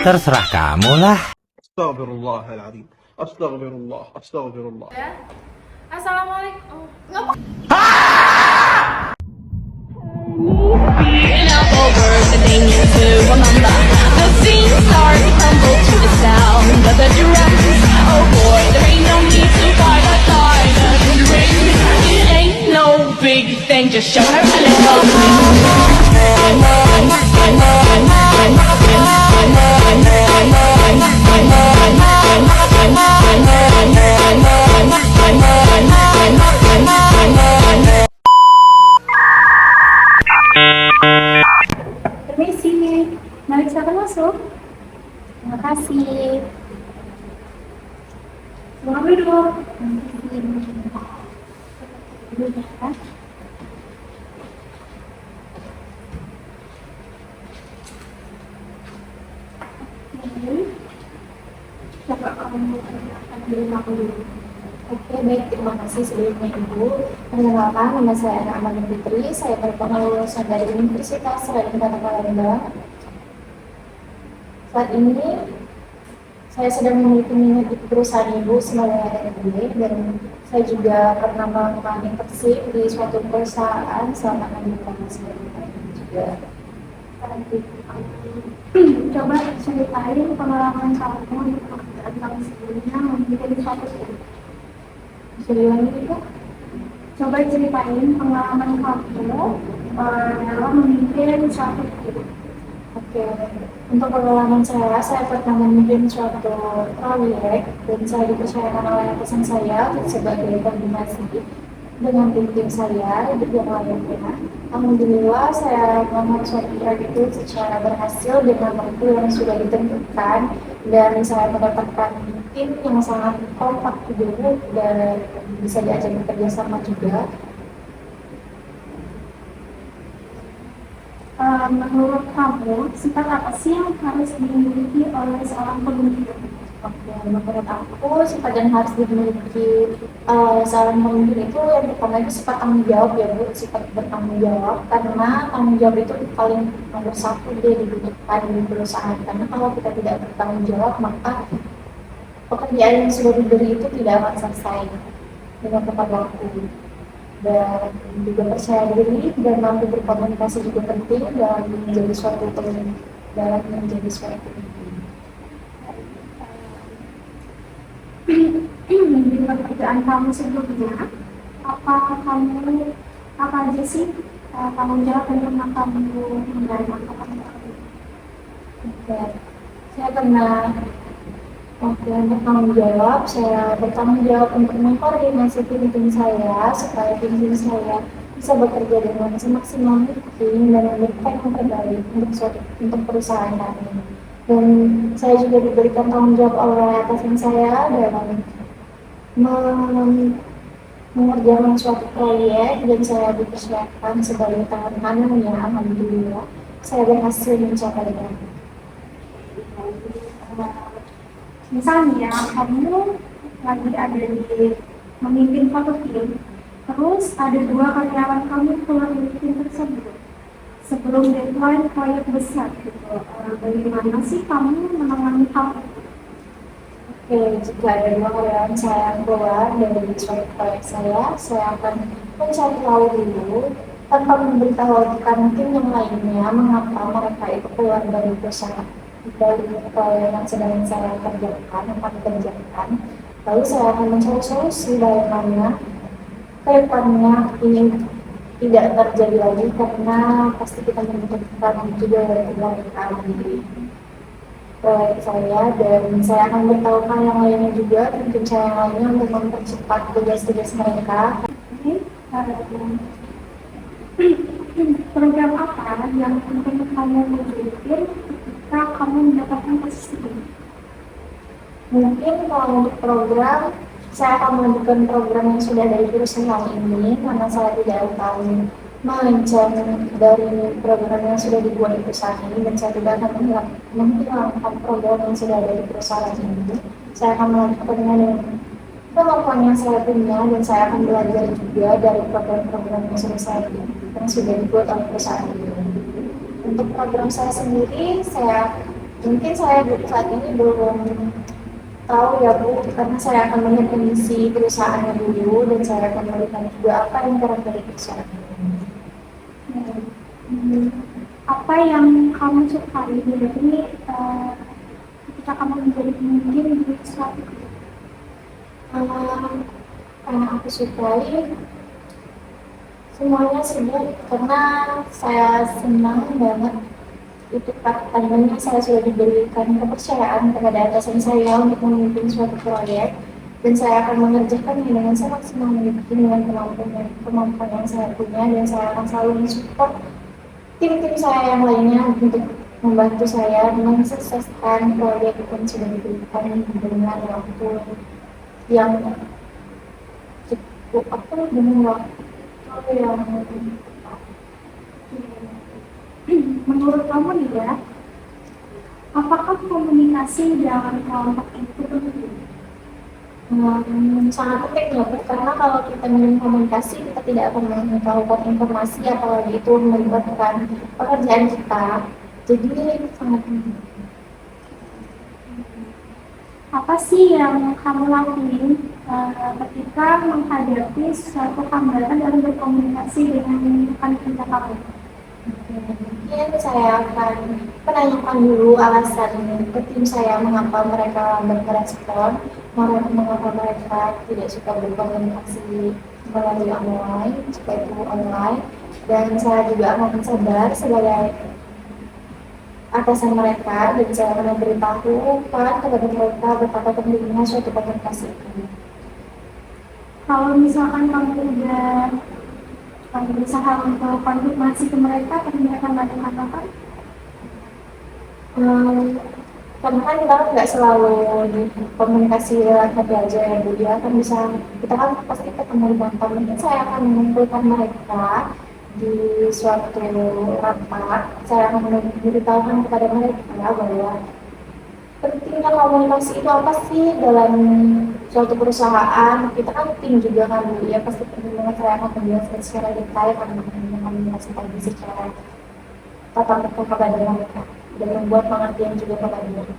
Terserah kamu lah. Astagfirullahaladzim. Astagfirullah. Astagfirullah. Assalamualaikum. Enough over the thing to remember. The scene starts to tumble to the sound of the drums. Oh boy, there ain't no need to fight a silent ring. It ain't no big thing, just show her a little Permisi, mari silakan masuk. Terima kasih. Selamat duduk. Duduk ya. Oke. Coba kamu perkenalkan diri kamu dulu. Oke, baik. Terima kasih sebelumnya Ibu. Perkenalkan, nama saya Amal Fitri. Saya merupakan lulusan dari Universitas Raden Kata Palembang. Saat ini saya sedang memiliki minat di perusahaan Ibu sebagai HRD, dan saya juga pernah melakukan internship di suatu perusahaan selama 6 bulan juga. Coba ceritain pengalaman kamu di pekerjaan kamu sebelumnya memimpin suatu tim. Bisa diulangi itu? Coba ceritain pengalaman kamu dalam memimpin suatu tim. Oke, untuk pengalaman saya pernah memimpin suatu proyek dan saya dipercayakan oleh atasan saya sebagai koordinasi dengan tim saya di bidang lainnya. Alhamdulillah saya melakukan suatu proyek itu secara berhasil dengan waktu yang sudah ditentukan, dan saya mendapatkan tim yang sangat kompak juga dan bisa diajak bekerja sama juga. Menurut kamu, sifat apa sih yang harus dimiliki oleh seorang pemimpin? Oke, menurut aku sifat yang harus dimiliki seorang pemimpin itu yang pertama itu sifat tanggung jawab ya Bu, sifat bertanggung jawab, karena tanggung jawab itu paling nomor satu dia dibutuhkan di perusahaan, karena kalau kita tidak bertanggung jawab maka pekerjaan yang sudah diberi itu tidak akan selesai dengan tepat waktu. Dan juga percaya diri dan mampu berkomunikasi juga penting dalam menjadi suatu pemimpin. Di pekerjaan kamu sebelumnya, apa aja sih tanggung jawab yang pernah kamu menjalankan? Oke, saya pernah bertanggung jawab. Saya bertanggung jawab untuk mengkoordinasi tim saya supaya tim saya bisa bekerja dengan semaksimal mungkin dan memberikan yang terbaik untuk perusahaan kami. Dan saya juga diberikan tanggung jawab oleh atasan saya dalam mengerjakan suatu proyek, dan saya dipersiapkan sebagai tangan kanannya. Alhamdulillah saya berhasil mencapainya. Misalnya kamu lagi ada di memimpin suatu tim, terus ada 2 karyawan kamu keluar dari tim tersebut sebelum deadline proyek besar gitu. Bagaimana sih kamu menangani hal itu? Oke, jika ada 2 karyawan saya keluar dari suatu proyek saya akan mencari tahu dulu tanpa memberitahukan tim yang lainnya mengapa mereka itu keluar dari perusahaan, dari proyek yang sedang saya kerjakan. Lalu saya akan mencari solusi bagaimana ke depannya ini tidak terjadi lagi, karena pasti kita membutuhkan juga kebaikan di proyek saya, dan saya akan beritahukan yang lainnya juga, tim saya yang lainnya untuk mempercepat tugas-tugas mereka. Program apa yang penting kamu memiliki kamu mendapatkan posisi ini? Mungkin kalau untuk program, saya akan melanjutkan program yang sudah dari perusahaan ini, karena saya tidak tahu melenceng dari program yang sudah dibuat di perusahaan ini, dan saya tidak akan menghilangkan program yang sudah ada di perusahaan ini. Saya akan melakukannya dengan kemampuan yang saya punya, dan saya akan belajar juga dari program-program yang sudah dibuat oleh perusahaan ini. Untuk program saya sendiri, saya Mungkin saya saat ini belum tahu ya Bu, karena saya akan melihat kondisi perusahaannya dulu dan saya akan melihat juga apa yang kurang dari perusahaan. Apa yang kamu sukai dari ketika kamu menjadi pemimpin di suatu yang aku sukai semuanya sibuk karena saya senang banget itu tandanya saya sudah diberikan kepercayaan kepada atasan saya untuk memimpin suatu proyek dan saya akan mengerjakannya dengan semaksimal mungkin dengan kemampuan yang saya punya dan saya akan selalu mensupport tim-tim saya yang lainnya untuk membantu saya mensukseskan proyek yang sudah diberikan dengan waktu yang cukup dengan waktu yang menurut kamu nih ya, apakah komunikasi dalam kelompok itu penting? Sangat penting ya Bu, karena kalau kita minim komunikasi kita tidak akan mengetahui informasi apalagi itu melibatkan pekerjaan kita, jadi sangat penting. Apa sih yang kamu lakuin ketika menghadapi suatu hambatan dalam berkomunikasi dengan rekan kerja kamu? Mungkin saya akan menanyakan dulu alasan ke tim saya mengapa mereka lambat merespon, mengapa mereka tidak suka berkomunikasi melalui online, seperti online, dan saya juga akan sabar sebagai atasan mereka dan saya akan memberitahukan kepada mereka betapa pentingnya suatu komunikasi itu. Kalau misalkan kamu udah berusaha untuk konfirmasi ke mereka, mereka nggak ada katakan? Karena kan kita nggak selalu di komunikasi lewat HP aja ya Bu, dia kan bisa, kita kan pasti ketemu di kantor, mungkin saya akan mengumpulkan mereka di suatu rapat, saya akan memberitahukan kepada mereka bahwa pentingnya komunikasi itu apa sih dalam suatu perusahaan. Kita kan tim juga kan Bu, ya pasti penting banget saya akan menjelaskan secara detail akan menjelaskan secara tatap muka kepada mereka dan membuat pengertian juga kepada mereka.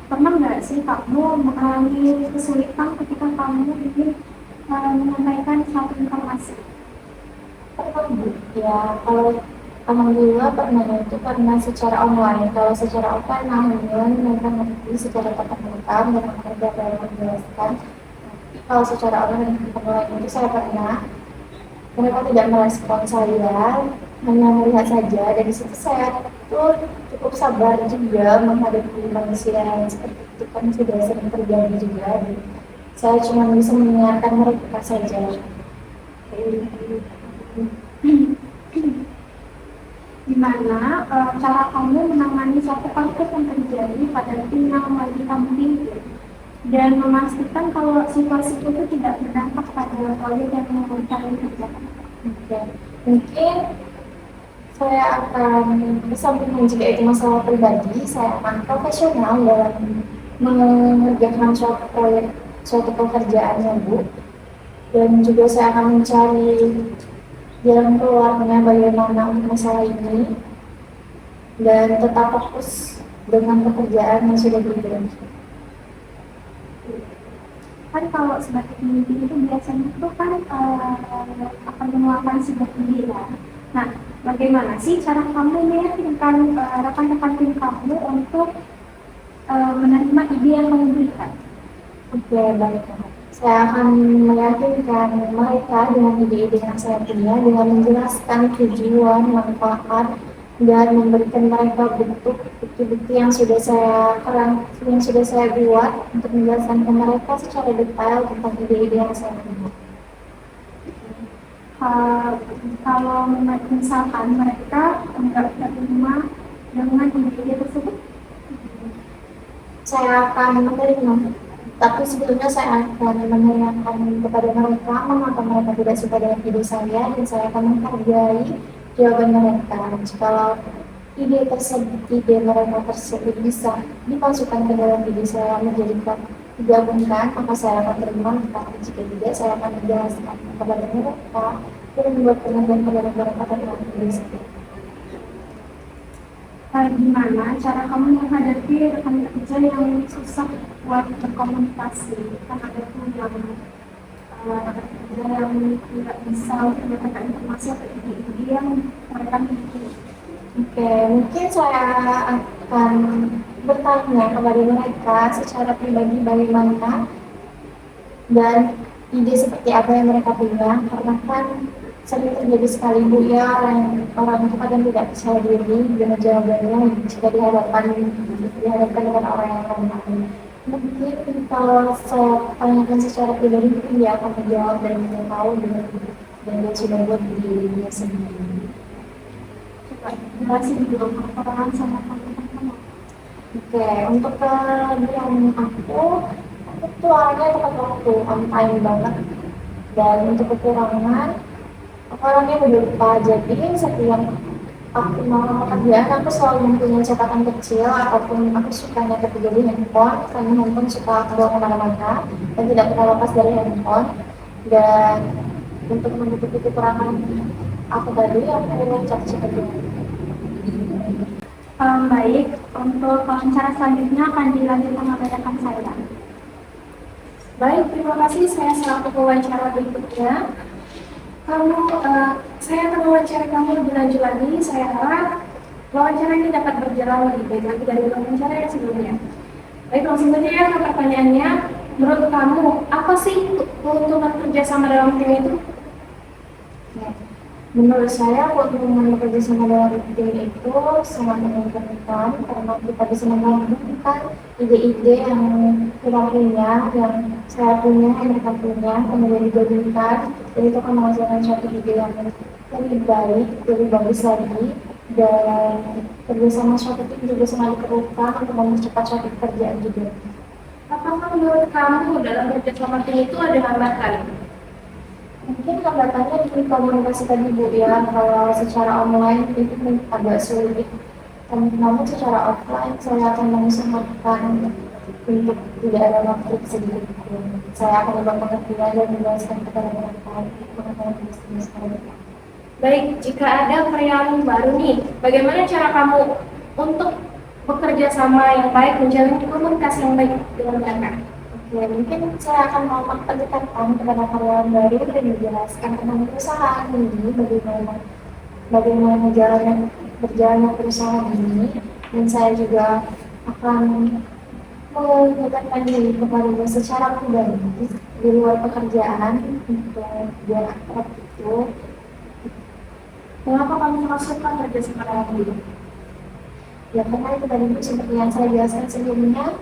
Pernah nggak sih kamu mengalami kesulitan ketika kamu ingin menyampaikan suatu informasi? Pernah Bu, ya kalau alhamdulillah pernah itu karena secara online. Kalau secara offline alhamdulillah mereka mengerti secara tatap muka dan mereka dapat menjelaskan. Tapi kalau secara online itu saya pernah mereka tidak merespon saya, hanya melihat saja. Dari situ saya tuh cukup sabar juga menghadapi manusia yang seperti itu kan sudah sering terjadi juga. Saya cuma bisa mengingatkan mereka saja. Gimana cara kamu menangani suatu konflik yang terjadi pada tim yang lagi kamu pimpin dan memastikan kalau situasi itu tidak berdampak pada proyek yang mau kalian kerjakan? Mungkin saya akan kesampingkan jika itu masalah pribadi, saya akan profesional dalam mengerjakan suatu proyek, suatu pekerjaannya Bu, dan juga saya akan mencari jalan keluarnya bagaimana untuk masalah ini dan tetap fokus dengan pekerjaan yang sudah diberikan. Kan kalau sebagai pemimpin itu biasanya itu kan akan mengeluarkan sebuah ide ya. Nah, bagaimana sih cara kamu meyakinkan rekan-rekan tim kamu untuk menerima ide yang kamu berikan? Oke, baik. Saya akan meyakinkan mereka dengan ide-ide yang saya punya dengan menjelaskan tujuan, manfaat, dan memberikan mereka bukti-bukti yang sudah saya buat untuk menjelaskan ke mereka secara detail tentang ide-ide yang saya punya. Kalau misalkan mereka tidak terima dengan ide-ide tersebut, saya akan menerima. Tapi sebelumnya saya akan menanyakan kepada mereka mengapa mereka tidak suka dengan ide saya dan saya akan menghargai jawaban mereka. Jika ide mereka tersebut bisa dimasukkan ke dalam ide saya menjadikan digabungkan, maka saya akan terima. Tapi jika tidak, saya akan menjelaskan kepada mereka dan membuat pengakuan kepada mereka tentang ide saya. Gimana cara kamu menghadapi rekan kerja yang susah buat berkomunikasi? Kan ada tuh yang rekan kerja yang tidak bisa mendapatkan informasi atau ide-ide yang mereka miliki. Oke, mungkin saya akan bertanya kepada mereka secara pribadi bagaimana dan ide seperti apa yang mereka punya, karena kan sering terjadi sekali Bu ya, orang itu kadang tidak percaya diri dengan jawabannya jika dihadapkan dengan orang yang lain. Mungkin kalau saya tanyakan secara pribadi, mungkin dia akan menjawab dan tahu dan dia sudah buat di dirinya sendiri. Coba jelasin dulu kekurangan sama kelebihan kamu. Oke, untuk kelebihan aku tuh orangnya tepat waktu, on time banget. Dan untuk kekurangan, aku orangnya udah lupa. Jadi setiap aku mau pekerjaan, aku selalu mempunyai catatan kecil ataupun aku suka nyatet juga di handphone, karena handphone suka aku bawa kemana-mana dan tidak pernah lepas dari handphone. Dan untuk menutupi kekurangan aku tadi, aku catat-catat dulu. Baik, untuk wawancara selanjutnya akan dilanjutkan oleh rekan saya. Baik, terima kasih. Saya selaku pewawancara berikutnya. Saya akan mewawancara kamu lebih lanjut lagi. Saya harap wawancara ini dapat berjalan lebih baik lagi dari wawancara yang sebelumnya. Baik, langsung saja ya ke pertanyaannya. Menurut kamu, apa sih keuntungan kerjasama dalam tim itu? Menurut saya, keuntungan bekerja sama dalam tim itu sangat menguntungkan karena kita bisa menggabungkan ide-ide yang kita punya, yang saya punya, yang mereka punya, kemudian digabungkan, dan itu akan menghasilkan suatu ide yang lebih baik, lebih bagus lagi, dan kerjasama suatu tim juga sangat diperlukan untuk mempercepat suatu pekerjaan juga. Apakah menurut kamu dalam kerjasama tim itu ada hambatan? Mungkin hambatannya di komunikasi tadi Bu ya, kalau secara online itu agak sulit. Namun secara offline saya akan mengusahakan untuk tidak ada konflik sedikit pun. Saya akan lebih pengertian dan menjelaskan kepada mereka mengenai bisnis mereka. Baik, jika ada karyawan baru nih, bagaimana cara kamu untuk bekerja sama yang baik, menjalin komunikasi yang baik dengan mereka? Ya, mungkin saya akan melakukan pendekatan kepada karyawan baru dan menjelaskan tentang perusahaan ini, bagaimana berjalannya perusahaan ini, dan saya juga akan mendekatkan diri kepada secara pribadi di luar pekerjaan untuk biar akrab itu. Mengapa kamu masukkan kerja sama dengan diri? Ya karena itu tadi Bu, seperti yang saya jelaskan sebelumnya,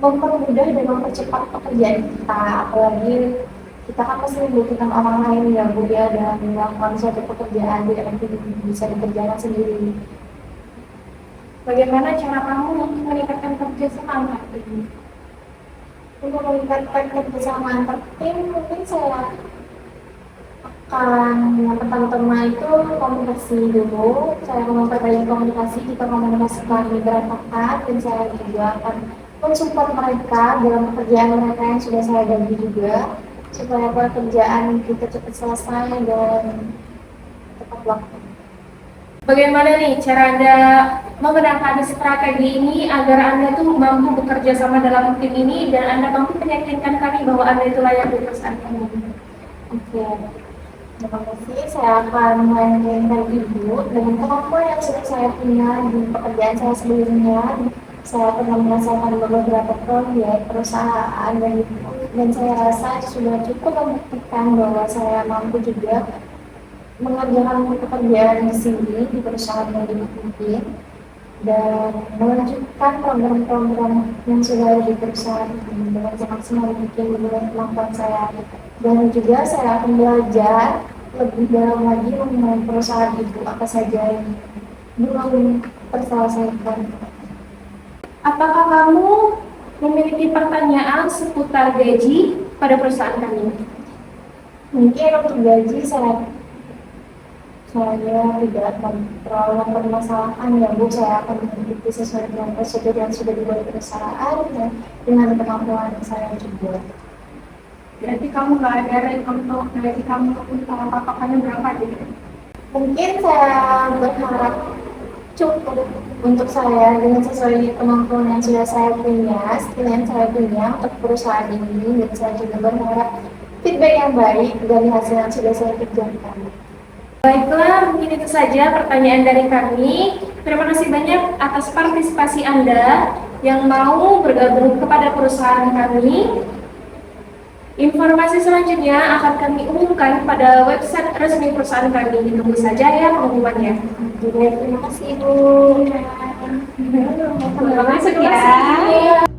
mempermudah dan mempercepat pekerjaan kita, apalagi kita kan pasti membutuhkan orang lain ya Bu ya, dan melakukan suatu pekerjaan tidak mungkin bisa dikerjakan sendiri. Bagaimana cara kamu untuk meningkatkan kerjasama antar tim? Untuk meningkatkan kerjasama antar tim, mungkin saya akan yang pertama-tama itu komunikasi dulu. Saya akan memperbaiki komunikasi jika komunikasi kami berantakan, dan saya juga akan mensupport mereka dalam pekerjaan mereka yang sudah saya bagi juga, supaya pekerjaan kita cepat selesai dan tepat waktu. Bagaimana nih cara Anda menggunakan strategi ini agar Anda tuh mampu bekerja sama dalam tim ini dan Anda mampu meyakinkan kami bahwa Anda itu layak di perusahaan kami? Oke, terima kasih. Saya akan meyakinkan Ibu dengan kemampuan yang sudah saya punya di pekerjaan saya sebelumnya. Saya pernah merasakan beberapa proyek perusahaan dan saya rasa sudah cukup membuktikan bahwa saya mampu juga mengerjakan pekerjaan di sini di perusahaan yang dipimpin dan melanjutkan program-program yang sudah ada di perusahaan ini dengan semaksimal mungkin menurut kemampuan saya. Dan juga saya akan belajar lebih dalam lagi mengenai perusahaan itu, apa saja yang belum terselesaikan. Apakah kamu memiliki pertanyaan seputar gaji pada perusahaan kami? Mungkin untuk gaji saya tidak terlalu mempermasalahkan ya Bu, saya akan mengikuti sesuai dengan prosedur yang sudah dibuat perusahaan dan dengan kemampuan saya juga. Berarti kamu nggak ada rate untuk gaji kamu untuk patokannya berapa gitu? Mungkin saya berharap Cukup untuk saya dengan sesuai kemampuan yang sudah saya punya, skill yang saya punya untuk perusahaan ini, dan saya juga berharap feedback yang baik dari hasil yang sudah saya kerjakan. Baiklah, mungkin itu saja pertanyaan dari kami. Terima kasih banyak atas partisipasi Anda yang mau bergabung kepada perusahaan kami. Informasi selanjutnya akan kami umumkan pada website resmi perusahaan kami. Tunggu saja ya pengumumannya. Terima kasih Ibu. Terima kasih ya.